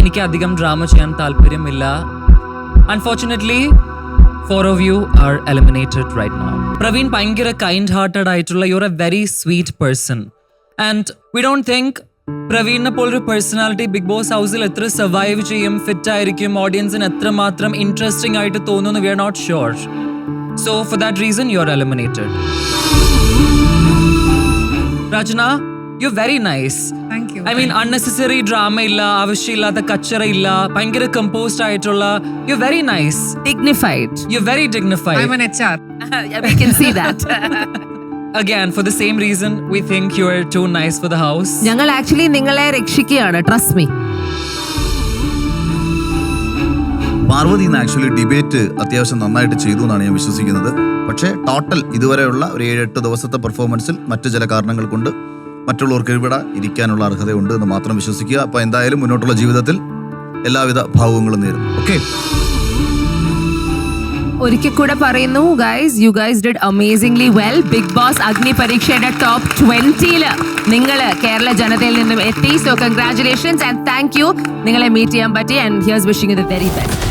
എനിക്ക് അധികം ഡ്രാമ ചെയ്യാൻ താല്പര്യമില്ല. Unfortunately, 4 of you are eliminated right now. Praveen ഭയങ്കര കൈൻഡ് ഹാർട്ടഡ് ആയിട്ടുള്ള, you are a very sweet person and we don't think പ്രവീണിനെ പോലൊരു പേഴ്സണാലിറ്റി ബിഗ് ബോസ് ഹൗസിൽ എത്ര സർവൈവ് ചെയ്യും, ഫിറ്റ് ആയിരിക്കും, ഓഡിയൻസിന് എത്രമാത്രം ഇൻട്രസ്റ്റിംഗ് ആയിട്ട് തോന്നുന്നു, we are not sure. So for that reason you are eliminated. Rachana, you very nice. I mean unnecessary drama ഇല്ല, ആവശ്യമില്ലാത്ത കച്ചറ ഇല്ല, ഭയങ്കര കമ്പോസ്ഡ് ആയിട്ടുള്ള, you very nice. Dignified. You very dignified. I'm an HR. We can see that. Again, for the same reason, we think you are too nice for the house. ഞങ്ങൾ actually നിങ്ങളെ രക്ഷിക്കുകയാണ്, trust me. Parvathi ഇന്ന് actually debate അത്യാവശ്യം നന്നായിട്ട് ചെയ്തു എന്നാണ് ഞാൻ വിശ്വസിക്കുന്നത്. പക്ഷേ ടോട്ടൽ ഇതുവരെയുള്ള ഒരു 7-8 ദിവസത്തെ പെർഫോമൻസിൽ മറ്റു ചില കാരണങ്ങൾ കൊണ്ട് മറ്റുള്ളവർക്ക് ഇവിടെ ഇരിക്കാനുള്ള അർഹതയുണ്ട് എന്ന് മാത്രം വിശ്വസിക്കുക. അപ്പോൾ എന്തായാലും മുന്നോട്ടുള്ള ജീവിതത്തിൽ എല്ലാവിധ ഭാവുകങ്ങളും നേരുന്നു. ഓക്കെ, ഒരിക്കൽ കൂടെ പറയുന്നു, guys, you guys did amazingly well. Big Boss അഗ്നി പരീക്ഷയുടെ ടോപ്പ് 20 നിങ്ങൾ കേരള ജനതയിൽ നിന്നും എത്തി. So congratulations and thank you. നിങ്ങളെ മീറ്റ് ചെയ്യാൻ പറ്റി and here's wishing you the very best.